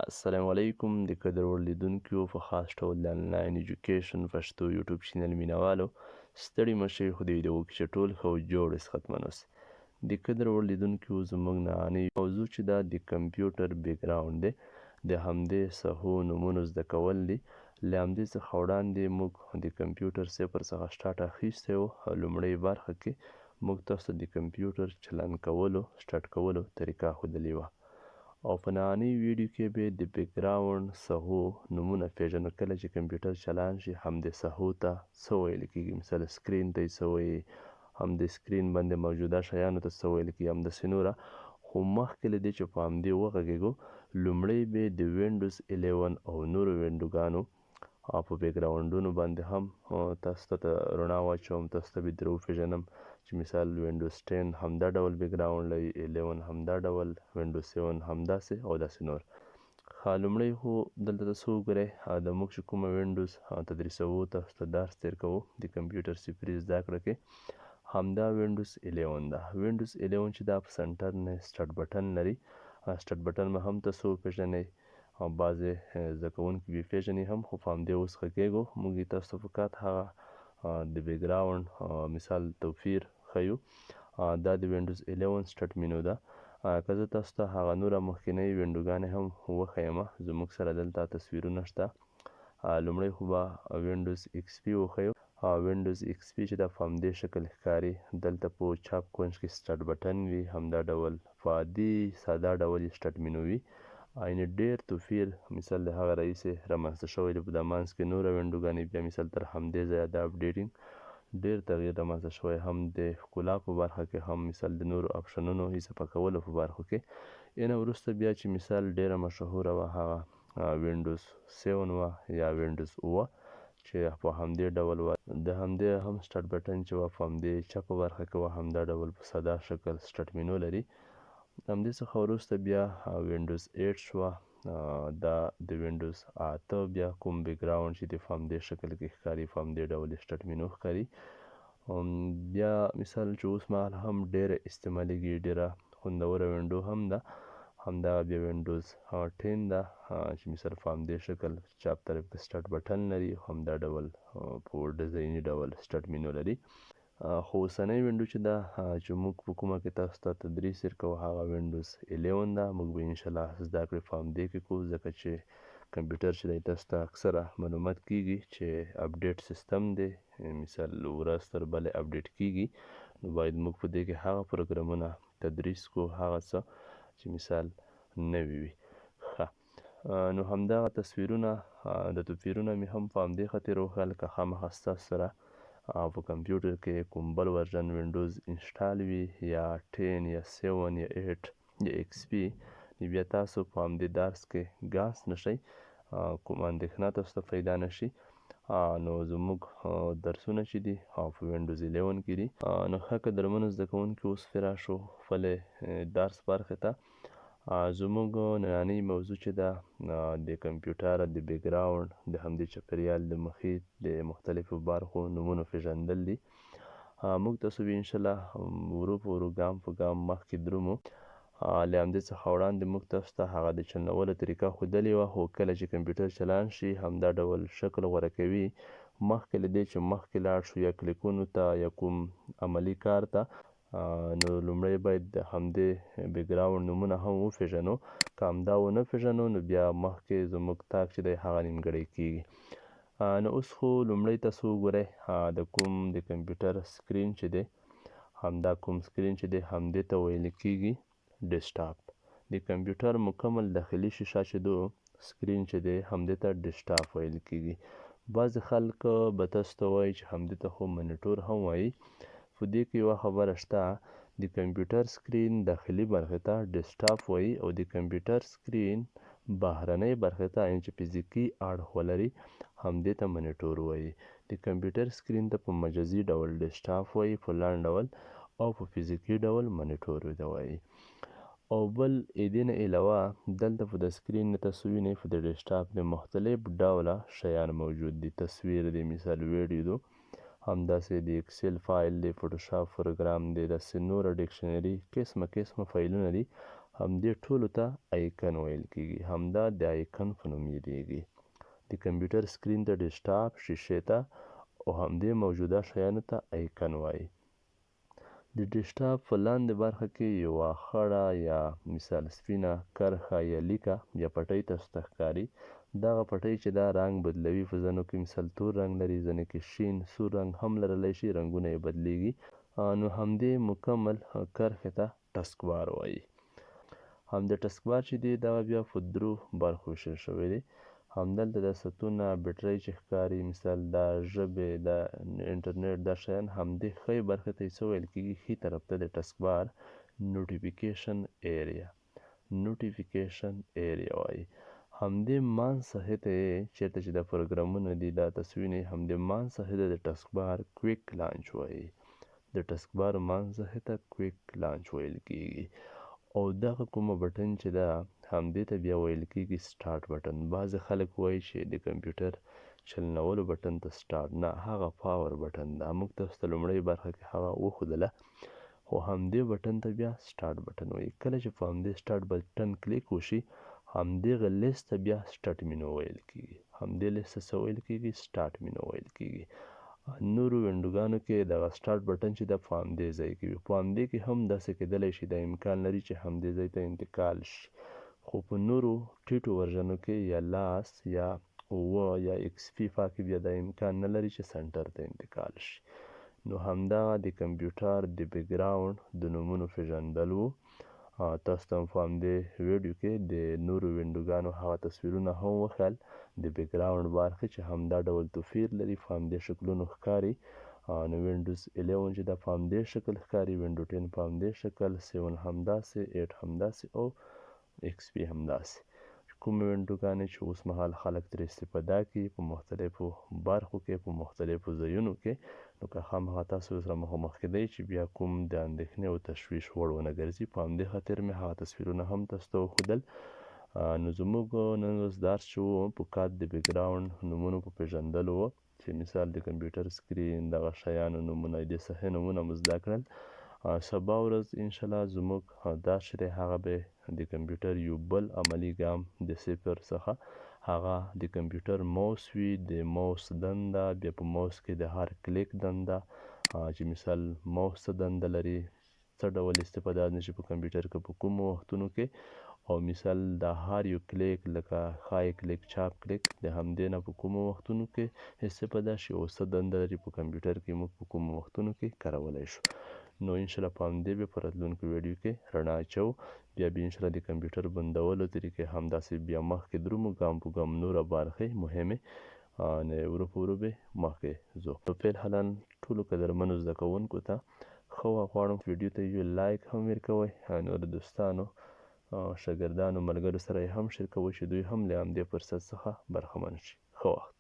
السلام علیکم د قدر وړ لیدونکو په خاص ډول د انلاین ایجوکیشن پښتو یوټیوب چینل مینوالو ستړي مشئ خو د ویډیو کې چې ټول ښه او جوړ ختمن اوس د قدر وړ لیدونکو زموږ نننۍ موضوع چې دا د کمپیوټر بیکګراوند دی د همدې سهو نومونو زده کول دي له همدې څخه وړاندې موږ د کمپیوټر صفر څخه سټارټ اخیستی و لومړۍ برخه کې موږ تاسو ته د کمپیوټر چلن کولو سټارټ کولو طریقه ښودلې وه او په نننۍ ویډیو کې به د بیکګراوند سهو نومونه پیژنو کله چې کمپیوټر چالان شي همدې سهو ته څه ویل کیږي مثلا سکرین ته یې څه وایي همدې سکرین باندې موجوده شیانو ته څه ویل کیږي همداسې نوره خو مخکې له دې چې په همدې وغږیږو لومړی به د وینډوز 11 او نورو وینډوګانو په بیکګراوندونو باندې هم تاسو ته رڼا واچوم تاسو ته به در وپېژنم چې مثال وینډوز 10 همدا ډول بیکګراوند لري 11 همدا ډول وینډوز 7 همداسې او داسې نور لومړی خو دلته تاسو وګورئ د موږ چې کومه وینډوز تدریسوو تاسو ته درس تیر کوو د کمپیوټر صفري زده کړه کې همدا وینډوز 11 ده وینډوز 11 چې دا په سنټر نه سټارټ بټن لري سټارټ بټن به هم تاسو وپېژنئ او بعضې زده کوونکي به یې پېژني هم خو په همدې اوس غږیږو موږ یې تاسو ته فقط هغه د بیکګراوند مثال توپیر ښیو دا د وینډوز 11 سټارټ مینو ده که زه تاسو ته هغه نوره مخکینۍ وینډوګانې هم وښیم زموږ سره دلته تصویرونه شته لومړی خو به وینډوز ایکس پي وښیو وینډوز ایکس پي چې دا په همدې شکل ښکاري دلته په چاپ کونج کې سټارټ بټن وي همدا ډول په عادي ساده ډول یې سټارټ مینو وي یعنې ډېر توپیر مثال د هغه راهیسې رامنځته شوی دی په دا منځ کې نوره وینډوګانې بیا مثال تر همدې ځایه د اپډیټینګ ډېر تغییر رامنځته شوی هم د ښکلا په برخه کې هم مثال د نورو اپشنونو اضافه کولو په برخو کې اینه وروسته بیا چې مثال ډېره مشهوره وه هغه وینډوز 7 وه یا وینډوز 7 چې په همدې ډول وه د همدې هم سټارټ بټن چې وه په همدې چپه برخه کې وه همدا ډول په ساده شکل سټارټ مینو لري همدې څخه وروسته بیا وینډوز 8 شوه دا د وینډوز 8 بیا کوم بیکګراوند چې د په همدې شکل کې ښکاري په همدې ډول یې سټارټ مینو ښکاري بیا مثال چې اوس مهال هم ډېره استعمالیږي ډېره خوندوره وینډو هم ده همدغه بیا وینډوز 10 ده چې مثال په همدې شکل چاپ طرف کې سټارټ بټن لري همدا ډول په ډیزایني ډول سټارټ مینو لري خو اوسنۍ وینډو چې ده چې موږ په کومه کې تاسو ته تدریس ورکوو هغه وینډوز 11 ده موږ به انشاءالله زده کړې په همدې کې کوو ځکه چې کمپیوټر چې دی تاسو ته اکثره معلومات کیږي چې اپډیټ سیستم دی مثال ورځ تر بلې اپډیټ کیږي نو باید موږ په دې کې هغه پروګرامونه تدریس کو هغه څه چې مثال نوي وي نو همدغه تصویرونه د توپیرونه مې هم په همدې خاطر وښیل که خامخا ستاسو سره په کمپیوټر کې کوم بل ورژن وینډوز انسټال وي یا 10 یا 7 یا 8 یا ایکس پي بیا تاسو په همدې درس کې ګاس نشئ کوم اندېښنه تاسو ته پیدا نشي نو زموږ درسونه چې دي په وینډوز 11 کې دي نو ښه قدرمنو زده کوونکي اوس پرې راشو خپلې درس برخې ته زموږ نننۍ موضوع چې ده د کمپیوټر د بیکګراوند د همدې چاپیریال د محیط د مختلفو برخو نومونو پیژندل دي موږ تاسو به انشاءالله ورو په ورو ګام په ګام مخکې درومو له همدې څخه وړاندې موږ تاسو ته هغه د چلنولو طریقه ښودلې وه خو کله چې کمپیوټر چلان شي همدا ډول شکل غوره کوي مخکې له دې چې مخکې لاړ شو یا کلیکونو ته یا کوم عملي کار ته نو لومړی باید د همدې بیکګراوند نومونه هم وپېژنو که همدا ونه پېژنو نو بیا مخکې زموږ تاک چې دی هغه نیمګړی کیږي نو اوس خو لومړی تاسو وګورئ د کوم د کمپیوټر سکرین چې دی همدا کوم سکرین چې دی همدې ته ویل کیږي ډیسکټاپ د کمپیوټر مکمل داخلي شیشه چې دو سکرین چې دی همدې ته ډیسکټاپ ویل کیږي بعضې خلک به تاسو ته وایي چې همدې ته خو منیټور هم وایي په دې کې یوه خبره شته د کمپیوټر سکرین داخلي برخې ته ډیسکټاپ وایي او د کمپیوټر سکرین بهرنۍ برخې ته یعنې چې فزیکي اړخ ولري همدې ته منیټور وایي د کمپیوټر سکرین ته په مجازي ډول ډیسکټاپ وایي په لنډ ډول او په فزیکي ډول منیټور ته وایي او بل دې نه علاوه دلته په د سکرین نه تاسو وینئ په د ډیسکټاپ د مختلف ډوله شیان موجود دي تصویر دی مثال ویډیو همداسې د اکسل فایل دی فوټوشاپ پروګرام دی داسې نوره ډکشنري قسمه فایلونه دي همدې ټولو ته آیکن ویل کیږي. همدا د آیکن په نوم یادیږي. د کمپیوټر سکرین ته، ډیسکټاپ، شیشې ته او همدې موجوده شیانو ته آیکن وایي. د ډیسکټاپ په لاندې برخه کې یوه خړه یا مثال سپینه کرښه یا لیکه یا پټۍ تاسو ته ښکاري. دغه پټۍ چې دا رنګ بدلوي، په ځینو کې مثال تور رنګ لري، ځینو کې شین سور رنګ هم لرلی شي، رنګونه یې بدلیږي. نو همدې مکمل کرښې ته ټسک بار وایي. همدې ټسک بار چې دی دغه بیا په درو برخو ویشل شوی دی. همدلته د ستونه، بیټرۍ چې ښکاري، مثال دا ژبې، د انټرنیټ دا شیان، همدې ښۍ برخې ته یې څه ویل کېږي؟ ښي طرف ته د ټسک بار نوټیفیکیشن ایریا، نوټیفیکیشن ایریا وایي. همدې منځ ساحې ته یې چېرته چې دا پروګرامونه دي دا تاسو وینئ، همدې منځ ساحې ته د ټسک بار کویک لانچ وایي. د ټسک بار منځ ساحې ته کویک لانچ ویل کېږي. او دغه کومه بټن چې ده همدې ته بیا ویل کېږي سټارټ بټن. بعضې خلک وایي چې د کمپیوټر چلنولو بټن ته سټارټ، نه، هغه پاور بټن ده. موږ تاسو ته لومړۍ برخه کې هغه وښودله، خو همدې بټن ته بیا سټارټ بټن وایي. کله چې په همدې سټارټ بټن کلیک وشي، همدغه لیست ته بیا سټارټ مینو ویل کېږي. همدې لیست ته څه ویل کېږي؟ سټارټ مینو ویل کېږي. نورو وینډوګانو کې دغه سټارټ بټن چې ده په همدې ځای کې وي. په همدې کې هم داسې کیدلی شي، دا امکان لري چې همدې ځای ته انتقال شي. خو په نورو ټیټو ورژنو کې یا لاس یا اوه یا ایکس پي کې بیا دا امکان نه لري چې سنټر ته انتقال شي. نو همدا د کمپیوټر د بیکګراوند د نومونو پیژندل و. تاسو ته په همدې ویډیو کې د نورو وینډوګانو هغه تصویرونه هم وښیل د بیکګراوند برخې چې همدا ډول توپیر لري، په همدې شکلونو ښکاري. نو وینډوز 11 چې دا په همدې شکل ښکاري، وینډو 10 په همدې شکل، 7 همداسې، 8 همداسې او ایکس پي همداسې. کومې وینډوګانې چې اوس مهال خلک ترې استفاده کوي په مختلفو برخو کې، په مختلفو ځایونو کې، نو که خامخا تاسو سره مخامخ کیدی چې بیا کوم د اندېښنې او تشویش وړ ونه ګرځي. په همدې خاطر مې هغه تصویرونه هم تاسو ته وښودل. نو زموږ نن ورځ درس چې و په کار د بیکګراوند نومونو په پیژندلو و، چې مثال د کمپیوټر سکرین دغه شیانو نومونه، د صحې نومونه مو زده کړل. سبا ورځ انشاءالله زموږ درس چې دی هغه به د کمپیوټر یو بل عملي ګام د صفر څخه، هغه د کمپیوټر موس وي، د موس دنده، بیا په موس کې د هر کلیک دنده، چې مثال موس څه دنده لري، څه ډول استفاده نشي په کمپیوټر کې په کومو وختونو کې، او مثال د هر یو کلیک لکه ښای کلیک، چاپ کلیک، د همدې نه په کومو وختونو کې استفاده شي او څه دنده لري په کمپیوټر کې، موږ په کومو وختونو کې کارولی شو. نو انشاءالله په همدې به په راتلونکو ویډیو کې رڼا اچوو. بیا به انشاءالله د کمپیوټر بندولو طریقې همداسې بیا مخکې درومو، ګام په ګام نوره برخې مهمې، نو ورو په ورو به مخکې ځو. نو فعل حالا ټولو قدرمنو زده کوونکو ته ښه غواړم ویډیو ته یو لایک هم ورکوئ، نورو دوستانو، شاګردانو، ملګرو سره یې هم شیر کوئ چې دوی هم له همدې فرصت څخه برخمن شي. ښه وخت.